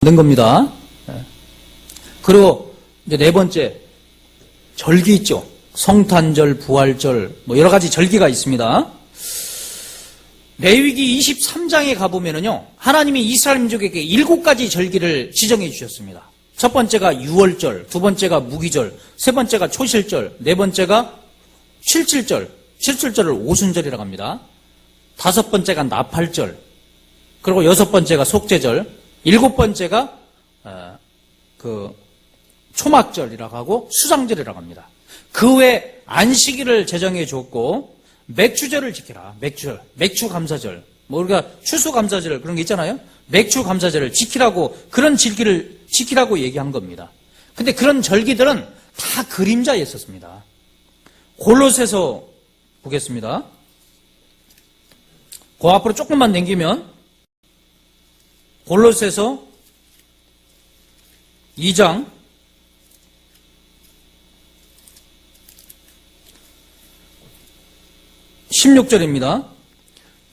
된 겁니다. 그리고 이제 네 번째, 절기 있죠. 성탄절, 부활절, 뭐 여러 가지 절기가 있습니다. 레위기 23장에 가보면은요, 하나님이 이스라엘 민족에게 7가지 절기를 지정해 주셨습니다. 첫 번째가 유월절, 두 번째가 무기절, 세 번째가 초실절, 네 번째가 칠칠절, 칠칠절을 오순절이라고 합니다. 다섯 번째가 나팔절, 그리고 여섯 번째가 속죄절, 일곱 번째가 초막절이라고 하고 수장절이라고 합니다. 그 외에 안식일을 제정해 줬고 맥주절을 지켜라. 맥주절, 맥주감사절, 뭐 우리가 추수감사절 그런 게 있잖아요. 맥주감사절을 지키라고, 그런 절기를 지키라고 얘기한 겁니다. 근데 그런 절기들은 다 그림자에 있었습니다. 골로새서 보겠습니다. 그 앞으로 조금만 당기면 골로새서 2장 16절입니다.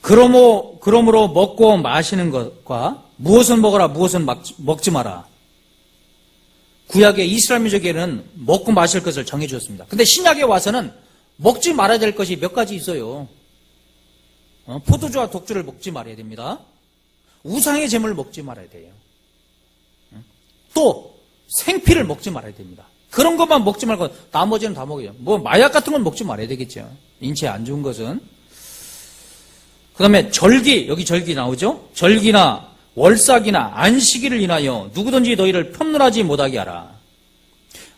그러므로 먹고 마시는 것과 무엇은 먹어라 무엇은 먹지 마라. 구약의 이스라엘 민족에는 먹고 마실 것을 정해 주었습니다. 근데 신약에 와서는 먹지 말아야 될 것이 몇 가지 있어요. 포도주와 독주를 먹지 말아야 됩니다. 우상의 제물을 먹지 말아야 돼요. 또 생피를 먹지 말아야 됩니다. 그런 것만 먹지 말고 나머지는 다 먹어요. 뭐 마약 같은 건 먹지 말아야 되겠죠. 인체에 안 좋은 것은. 그 다음에 절기, 여기 절기 나오죠. 절기나 월삭이나 안식일을 인하여 누구든지 너희를 편론하지 못하게 하라.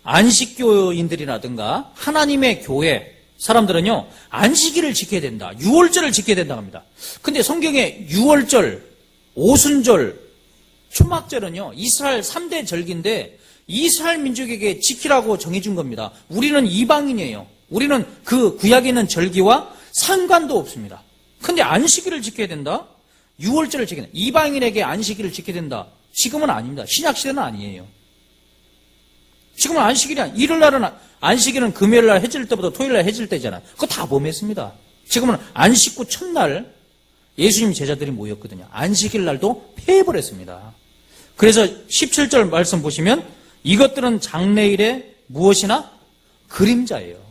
안식교인들이라든가 하나님의 교회 사람들은요, 안식일을 지켜야 된다. 유월절을 지켜야 된다고 합니다. 근데 성경에 유월절, 오순절, 초막절은요, 이스라엘 3대 절기인데 이스라엘 민족에게 지키라고 정해준 겁니다. 우리는 이방인이에요. 우리는 그 구약에 있는 절기와 상관도 없습니다. 근데 안식일을 지켜야 된다? 유월절을 지켜야 된다. 이방인에게 안식일을 지켜야 된다. 지금은 아닙니다. 신약시대는 아니에요. 지금은 안식일이 아니에요. 일요일날은 안식일은 금요일날 해질 때부터 토요일날 해질 때잖아요. 그거 다 범했습니다. 지금은 안식구 첫날 예수님 제자들이 모였거든요. 안식일 날도 폐해버렸습니다. 그래서 17절 말씀 보시면 이것들은 장래일의 무엇이나 그림자예요.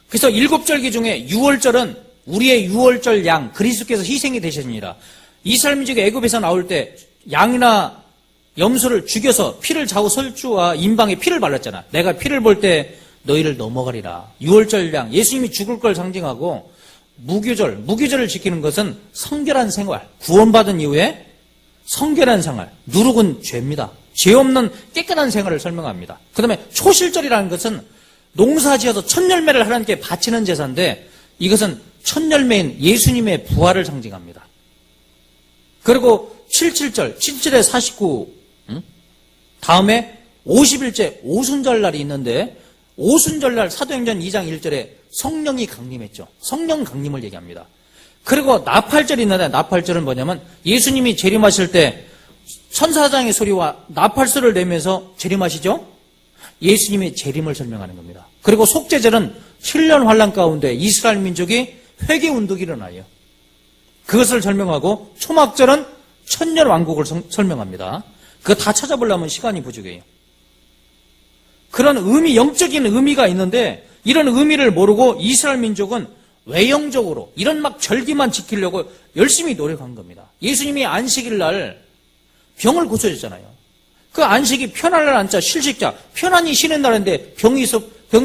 그래서 7절기 중에 유월절은 우리의 유월절 양 그리스도께서 희생이 되셨느니라. 이스라엘 민족이 애굽에서 나올 때 양이나 염소를 죽여서 피를 좌우 설주와 임방에 피를 발랐잖아. 내가 피를 볼 때 너희를 넘어가리라. 유월절 양, 예수님이 죽을 걸 상징하고 무교절을 지키는 것은 성결한 생활, 구원받은 이후에 성결한 생활, 누룩은 죄입니다. 죄 없는 깨끗한 생활을 설명합니다. 그 다음에 초실절이라는 것은 농사지어서 첫 열매를 하나님께 바치는 제사인데 이것은 첫 열매인 예수님의 부활을 상징합니다. 그리고 7칠절에 49, 다음에 50일째 오순절날이 있는데 오순절날 사도행전 2장 1절에 성령이 강림했죠. 성령 강림을 얘기합니다. 그리고 나팔절이 있는데 나팔절은 뭐냐면 예수님이 재림하실 때 천사장의 소리와 나팔소를 내면서 재림하시죠? 예수님의 재림을 설명하는 겁니다. 그리고 속죄절은 7년 환란 가운데 이스라엘 민족이 회개운동이 일어나요. 그것을 설명하고 초막절은 천년 왕국을 설명합니다. 그거 다 찾아보려면 시간이 부족해요. 그런 영적인 의미가 있는데 이런 의미를 모르고 이스라엘 민족은 외형적으로 이런 막 절기만 지키려고 열심히 노력한 겁니다. 예수님이 안식일 날 병을 고쳐줬잖아요. 그 안식이 편할 날 앉자 실식자, 편안히 쉬는 날인데 병이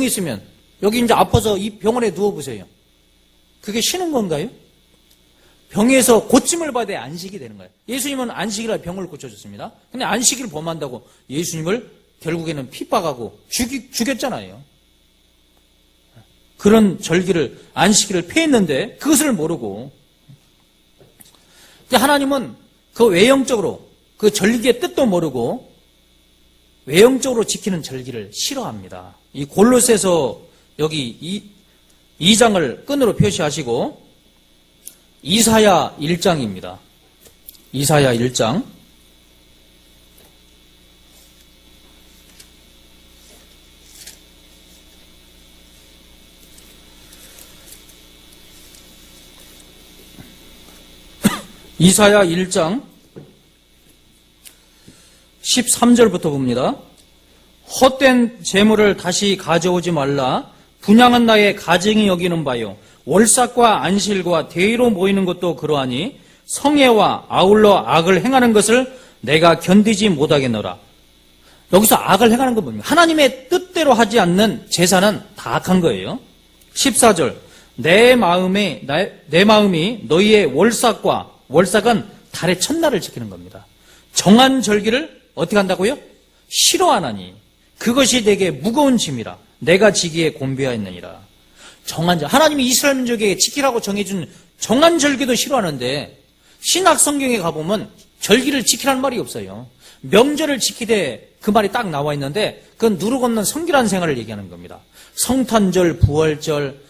있으면 여기 이제 아파서 이 병원에 누워보세요. 그게 쉬는 건가요? 병에서 고침을 받아야 안식이 되는 거예요. 예수님은 안식일 날 병을 고쳐줬습니다. 근데 안식일을 범한다고 예수님을 결국에는 핍박하고 죽였잖아요. 그런 절기를, 안식일을 폐했는데 그것을 모르고 하나님은 그 외형적으로 그 절기의 뜻도 모르고 외형적으로 지키는 절기를 싫어합니다. 이 골로새서 여기 2장을 끈으로 표시하시고 이사야 1장입니다. 이사야 1장 이사야 1장 13절부터 봅니다. 헛된 재물을 다시 가져오지 말라. 분향은 나의 가증이 여기는 바요. 월삭과 안실과 대의로 모이는 것도 그러하니 성애와 아울러 악을 행하는 것을 내가 견디지 못하겠노라. 여기서 악을 행하는 건 뭡니까? 하나님의 뜻대로 하지 않는 제사는 다 악한 거예요. 14절 내 마음이 너희의 월삭은 달의 첫날을 지키는 겁니다. 정한 절기를 어떻게 한다고요? 싫어하나니 그것이 내게 무거운 짐이라 내가 지기에 곤비하였느니라. 정한 절, 하나님이 이스라엘 민족에게 지키라고 정해준 정한 절기도 싫어하는데 신약 성경에 가보면 절기를 지키라는 말이 없어요. 명절을 지키되 그 말이 딱 나와 있는데 그건 누르건넌 성결한 생활을 얘기하는 겁니다. 성탄절, 부활절,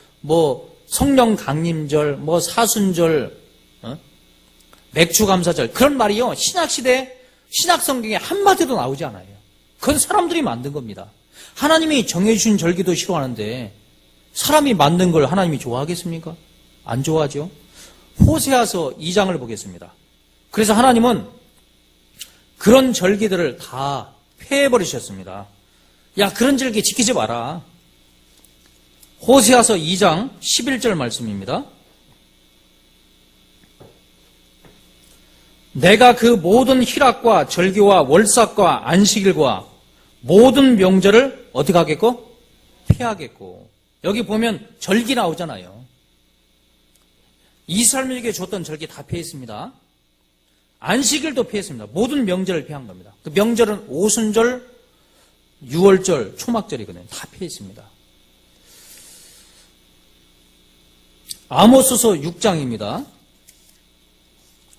성령 강림절, 사순절, 맥주감사절 그런 말이요 신약시대 신약 성경에 한마디도 나오지 않아요. 그건 사람들이 만든 겁니다. 하나님이 정해주신 절기도 싫어하는데 사람이 만든 걸 하나님이 좋아하겠습니까? 안 좋아하죠. 호세아서 2장을 보겠습니다. 그래서 하나님은 그런 절기들을 다 폐해버리셨습니다. 야, 그런 절기 지키지 마라. 호세아서 2장 11절 말씀입니다. 내가 그 모든 희락과 절기와 월삭과 안식일과 모든 명절을 어떻게 하겠고? 피하겠고. 여기 보면 절기 나오잖아요. 이스라엘에게 줬던 절기 다 피했습니다. 안식일도 피했습니다. 모든 명절을 피한 겁니다. 그 명절은 오순절, 유월절, 초막절이거든요. 다 피했습니다. 아모스서 6장입니다.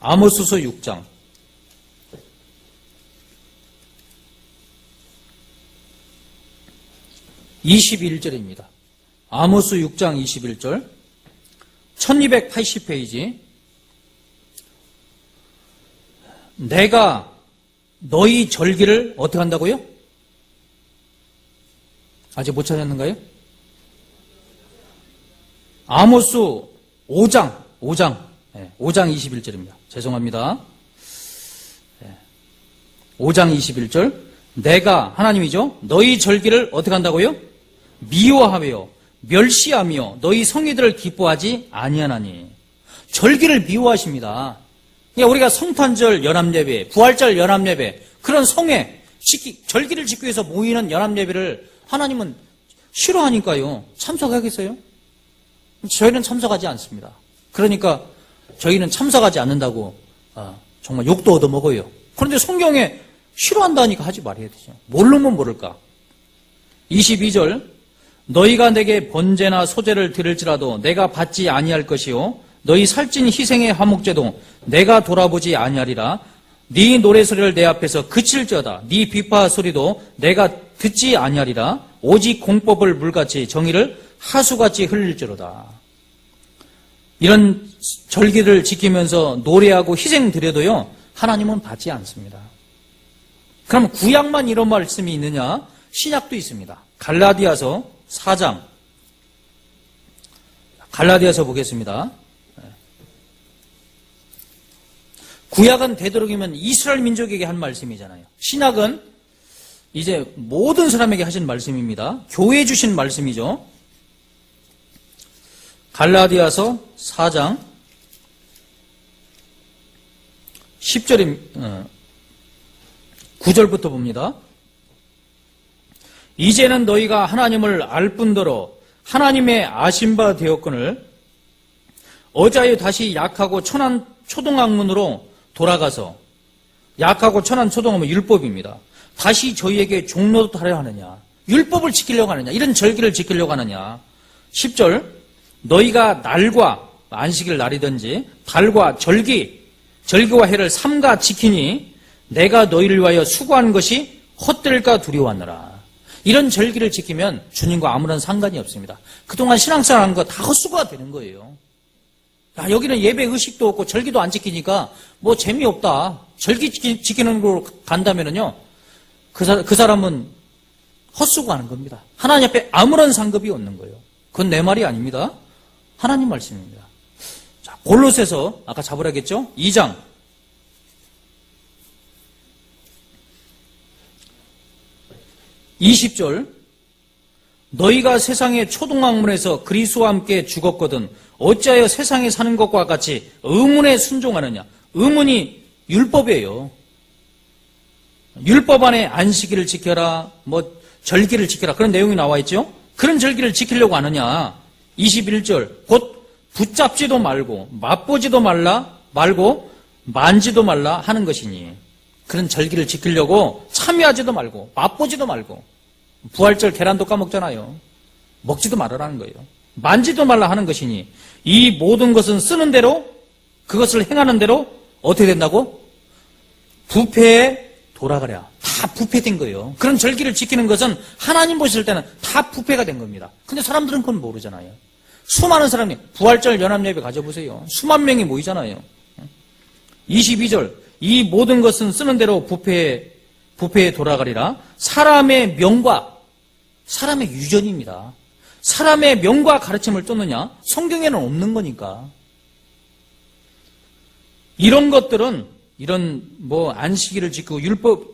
아모스서 6장. 21절입니다. 아모스 6장 21절. 1280페이지. 내가 너희 절기를 어떻게 한다고요? 아직 못 찾았는가요? 아모스 5장 21절입니다. 죄송합니다. 5장 21절. 내가 하나님이죠. 너희 절기를 어떻게 한다고요? 미워하며 멸시하며 너희 성의들을 기뻐하지 아니하나니. 절기를 미워하십니다. 우리가 성탄절 연합예배, 부활절 연합예배, 그런 절기를 지키기 위해서 모이는 연합예배를 하나님은 싫어하니까요. 참석하겠어요? 저희는 참석하지 않습니다. 그러니까 저희는 참석하지 않는다고 정말 욕도 얻어먹어요. 그런데 성경에 싫어한다니까 하지 말아야 되죠. 모르면 모를까. 22절 너희가 내게 번제나 소제를 드릴지라도 내가 받지 아니할 것이요 너희 살찐 희생의 화목제도 내가 돌아보지 아니하리라. 네 노래소리를 내 앞에서 그칠지어다. 네 비파 소리도 내가 듣지 아니하리라. 오직 공법을 물같이 정의를 하수같이 흘릴지로다. 이런 절기를 지키면서 노래하고 희생 드려도요 하나님은 받지 않습니다. 그럼 구약만 이런 말씀이 있느냐? 신약도 있습니다. 갈라디아서 4장. 갈라디아서 보겠습니다. 구약은 되도록이면 이스라엘 민족에게 한 말씀이잖아요. 신약은 이제 모든 사람에게 하신 말씀입니다. 교회에 주신 말씀이죠. 갈라디아서 4장 10절 9절부터 봅니다. 이제는 너희가 하나님을 알 뿐더러 하나님의 아신 바 되었거늘 어자에 다시 약하고 천한 초동학문으로 돌아가서 약하고 천한 초동학문 율법입니다. 다시 저희에게 종로도 하려 하느냐? 율법을 지키려고 하느냐? 이런 절기를 지키려고 하느냐? 10절 너희가 날과 안식일 날이든지 달과 절기와 해를 삼가 지키니 내가 너희를 위하여 수고한 것이 헛될까 두려워하느라. 이런 절기를 지키면 주님과 아무런 상관이 없습니다. 그동안 신앙생활 한 거 다 헛수고가 되는 거예요. 야, 여기는 예배 의식도 없고 절기도 안 지키니까 재미없다. 절기 지키는 걸로 간다면은요, 그 사람은 헛수고하는 겁니다. 하나님 앞에 아무런 상급이 없는 거예요. 그건 내 말이 아닙니다. 하나님 말씀입니다. 자, 골로새서 아까 잡으라겠죠? 2장 20절 너희가 세상의 초동학문에서 그리스도와 함께 죽었거든 어찌하여 세상에 사는 것과 같이 의문에 순종하느냐. 의문이 율법이에요. 율법 안에 안식일을 지켜라, 절기를 지켜라 그런 내용이 나와 있죠. 그런 절기를 지키려고 하느냐. 21절 곧 붙잡지도 말고 맛보지도 말고 만지도 말라 하는 것이니 그런 절기를 지키려고 참여하지도 말고 맛보지도 말고 부활절 계란도 까먹잖아요. 먹지도 말아라는 거예요. 만지도 말라 하는 것이니 이 모든 것은 쓰는 대로 그것을 행하는 대로 어떻게 된다고? 부패에 돌아가랴. 다 부패된 거예요. 그런 절기를 지키는 것은 하나님 보실 때는 다 부패가 된 겁니다. 근데 사람들은 그건 모르잖아요. 수많은 사람이 부활절 연합예배 가져보세요. 수만 명이 모이잖아요. 22절 이 모든 것은 쓰는 대로 부패에 돌아가리라. 사람의 명과 사람의 유전입니다. 사람의 명과 가르침을 쫓느냐? 성경에는 없는 거니까. 이런 것들은 이런 안식일을 지키고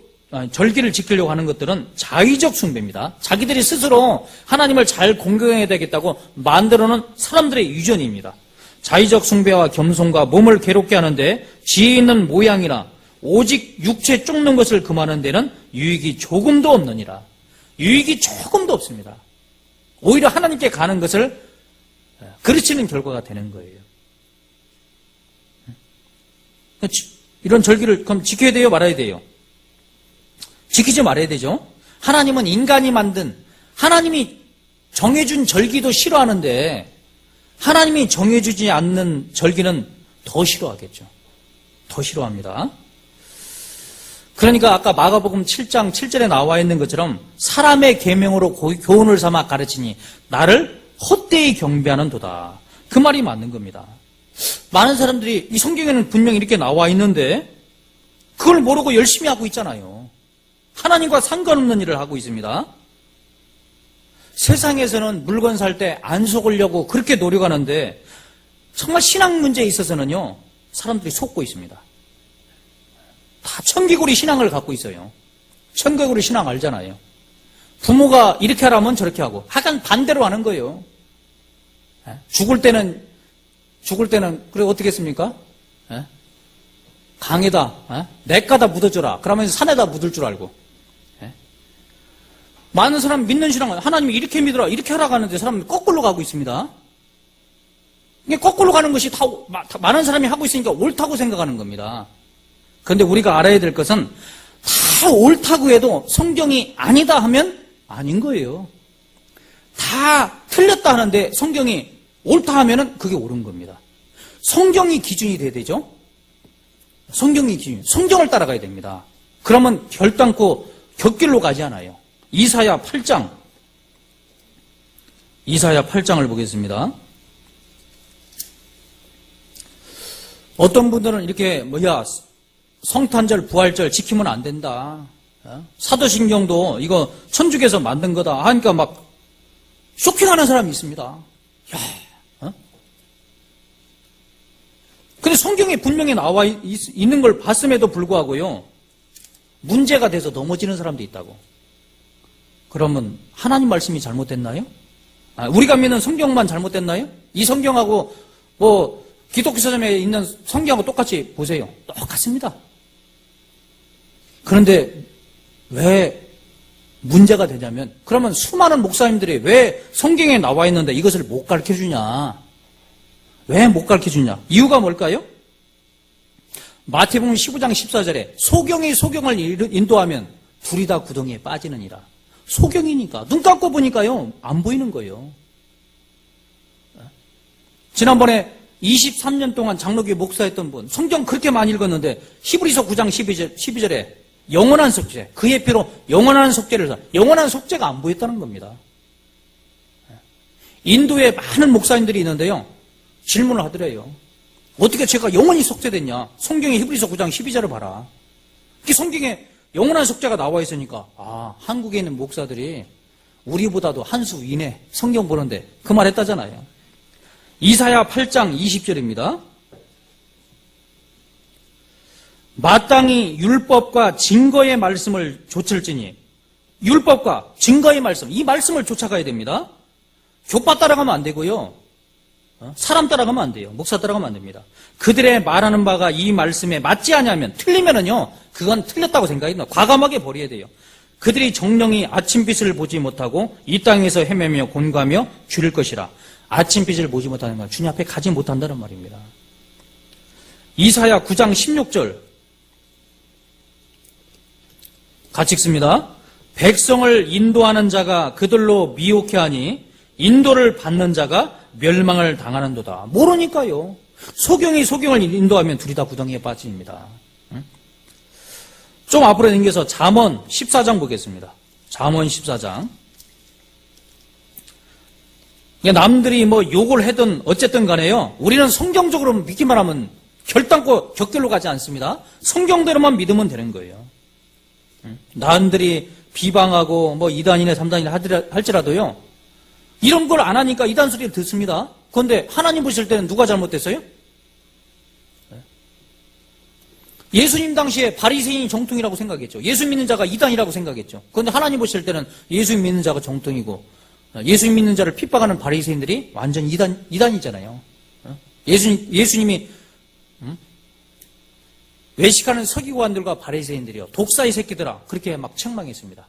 절기를 지키려고 하는 것들은 자의적 숭배입니다. 자기들이 스스로 하나님을 잘 공경해야 되겠다고 만들어놓은 사람들의 유전입니다. 자의적 숭배와 겸손과 몸을 괴롭게 하는데 지혜 있는 모양이나 오직 육체 쫓는 것을 금하는 데는 유익이 조금도 없느니라. 유익이 조금도 없습니다. 오히려 하나님께 가는 것을 그르치는 결과가 되는 거예요. 이런 절기를 그럼 지켜야 돼요? 말아야 돼요? 지키지 말아야 되죠. 하나님은 인간이 만든 하나님이 정해준 절기도 싫어하는데 하나님이 정해주지 않는 절기는 더 싫어하겠죠. 더 싫어합니다. 그러니까 아까 마가복음 7장 7절에 나와 있는 것처럼 사람의 계명으로 교훈을 삼아 가르치니 나를 헛되이 경배하는 도다. 그 말이 맞는 겁니다. 많은 사람들이 이 성경에는 분명히 이렇게 나와 있는데 그걸 모르고 열심히 하고 있잖아요. 하나님과 상관없는 일을 하고 있습니다. 세상에서는 물건 살 때 안 속으려고 그렇게 노력하는데 정말 신앙 문제에 있어서는요 사람들이 속고 있습니다. 다 청개구리 신앙을 갖고 있어요. 청개구리 신앙 알잖아요. 부모가 이렇게 하라면 저렇게 하고 하간 반대로 하는 거예요. 죽을 때는 그래 어떻게 했습니까? 강에다 냇가다 묻어줘라. 그러면서 산에다 묻을 줄 알고. 많은 사람 믿는 신앙은 하나님이 이렇게 믿어라 이렇게 하라고 하는데 사람은 거꾸로 가고 있습니다. 이게 거꾸로 가는 것이 다 많은 사람이 하고 있으니까 옳다고 생각하는 겁니다. 그런데 우리가 알아야 될 것은 다 옳다고 해도 성경이 아니다 하면 아닌 거예요. 다 틀렸다 하는데 성경이 옳다 하면은 그게 옳은 겁니다. 성경이 기준이 돼야 되죠. 성경이 기준, 성경을 따라가야 됩니다. 그러면 결단코 곁길로 가지 않아요. 이사야 8장을 보겠습니다. 어떤 분들은 이렇게 성탄절, 부활절 지키면 안 된다. 사도신경도 이거 천주교에서 만든 거다 하니까 막 쇼킹하는 사람이 있습니다. 근데 성경에 분명히 나와 있는 걸 봤음에도 불구하고요 문제가 돼서 넘어지는 사람도 있다고. 그러면 하나님 말씀이 잘못됐나요? 우리가 믿는 성경만 잘못됐나요? 이 성경하고 기독교 서점에 있는 성경하고 똑같이 보세요. 똑같습니다. 그런데 왜 문제가 되냐면 그러면 수많은 목사님들이 왜 성경에 나와 있는데 이것을 못 가르쳐주냐? 왜 못 가르쳐주냐? 이유가 뭘까요? 마태복음 15장 14절에 소경이 소경을 인도하면 둘이 다 구덩이에 빠지느니라. 소경이니까 눈 감고 보니까요 안 보이는 거예요. 지난번에 23년 동안 장로교회 목사했던 분 성경 그렇게 많이 읽었는데 히브리서 9장 12절에 영원한 속죄 그의 피로 영원한 속죄를 영원한 속죄가 안 보였다는 겁니다. 인도에 많은 목사님들이 있는데요 질문을 하더래요. 어떻게 제가 영원히 속죄됐냐? 성경에 히브리서 9장 12절을 봐라. 그 성경에 영원한 속죄가 나와 있으니까 한국에 있는 목사들이 우리보다도 한 수 위네 성경 보는데 그 말 했다잖아요. 이사야 8장 20절입니다. 마땅히 율법과 증거의 말씀을 좇을지니 율법과 증거의 말씀, 이 말씀을 쫓아가야 됩니다. 교파 따라가면 안 되고요. 사람 따라가면 안 돼요. 목사 따라가면 안 됩니다. 그들의 말하는 바가 이 말씀에 맞지 않으면, 틀리면은요, 그건 틀렸다고 생각합니다. 과감하게 버려야 돼요. 그들이 정령이 아침빛을 보지 못하고 이 땅에서 헤매며 곤가며 줄일 것이라. 아침빛을 보지 못하는 건 주님 앞에 가지 못한다는 말입니다. 이사야 9장 16절 같이 읽습니다. 백성을 인도하는 자가 그들로 미혹해 하니 인도를 받는 자가 멸망을 당하는도다. 모르니까요. 소경이 소경을 인도하면 둘이 다 구덩이에 빠집니다. 좀 앞으로 당겨서 잠언 14장 보겠습니다. 잠언 14장. 남들이 뭐 욕을 하든 어쨌든 간에요. 우리는 성경적으로 믿기만 하면 결단코 격결로 가지 않습니다. 성경대로만 믿으면 되는 거예요. 남들이 비방하고 뭐 2단이나 3단이나 할지라도요. 이런 걸 안 하니까 이단 소리를 듣습니다. 그런데 하나님 보실 때는 누가 잘못됐어요? 예수님 당시에 바리새인이 정통이라고 생각했죠. 예수 믿는 자가 이단이라고 생각했죠. 그런데 하나님 보실 때는 예수 믿는 자가 정통이고 예수 믿는 자를 핍박하는 바리새인들이 완전 이단이잖아요. 예수님이 외식하는 서기관들과 바리새인들이요. 독사의 새끼들아 그렇게 막 책망했습니다.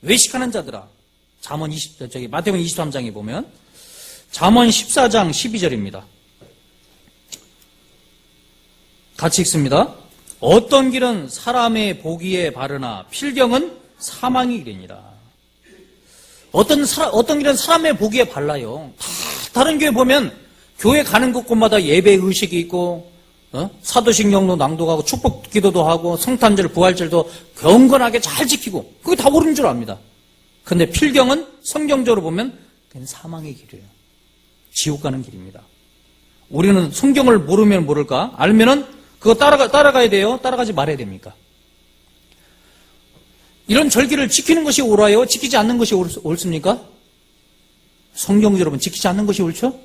외식하는 자들아. 마태복음 23장에 보면 잠언 14장 12절입니다. 같이 읽습니다. 어떤 길은 사람의 보기에 바르나 필경은 사망의 길이니라. 어떤 길은 사람의 보기에 발라요. 다른 교회 보면 교회 가는 곳곳마다 예배 의식이 있고 사도식 영도 낭독하고 축복 기도도 하고 성탄절 부활절도 경건하게 잘 지키고 그게 다 옳은 줄 압니다. 근데 필경은 성경적으로 보면 그냥 사망의 길이에요. 지옥 가는 길입니다. 우리는 성경을 모르면 모를까? 알면은 그거 따라가야 돼요? 따라가지 말아야 됩니까? 이런 절기를 지키는 것이 옳아요? 지키지 않는 것이 옳습니까? 성경적으로 보면 지키지 않는 것이 옳죠?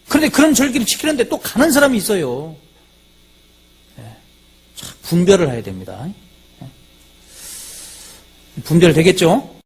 그런데 그런 절기를 지키는데 또 가는 사람이 있어요. 분별을 해야 됩니다. 분별되겠죠?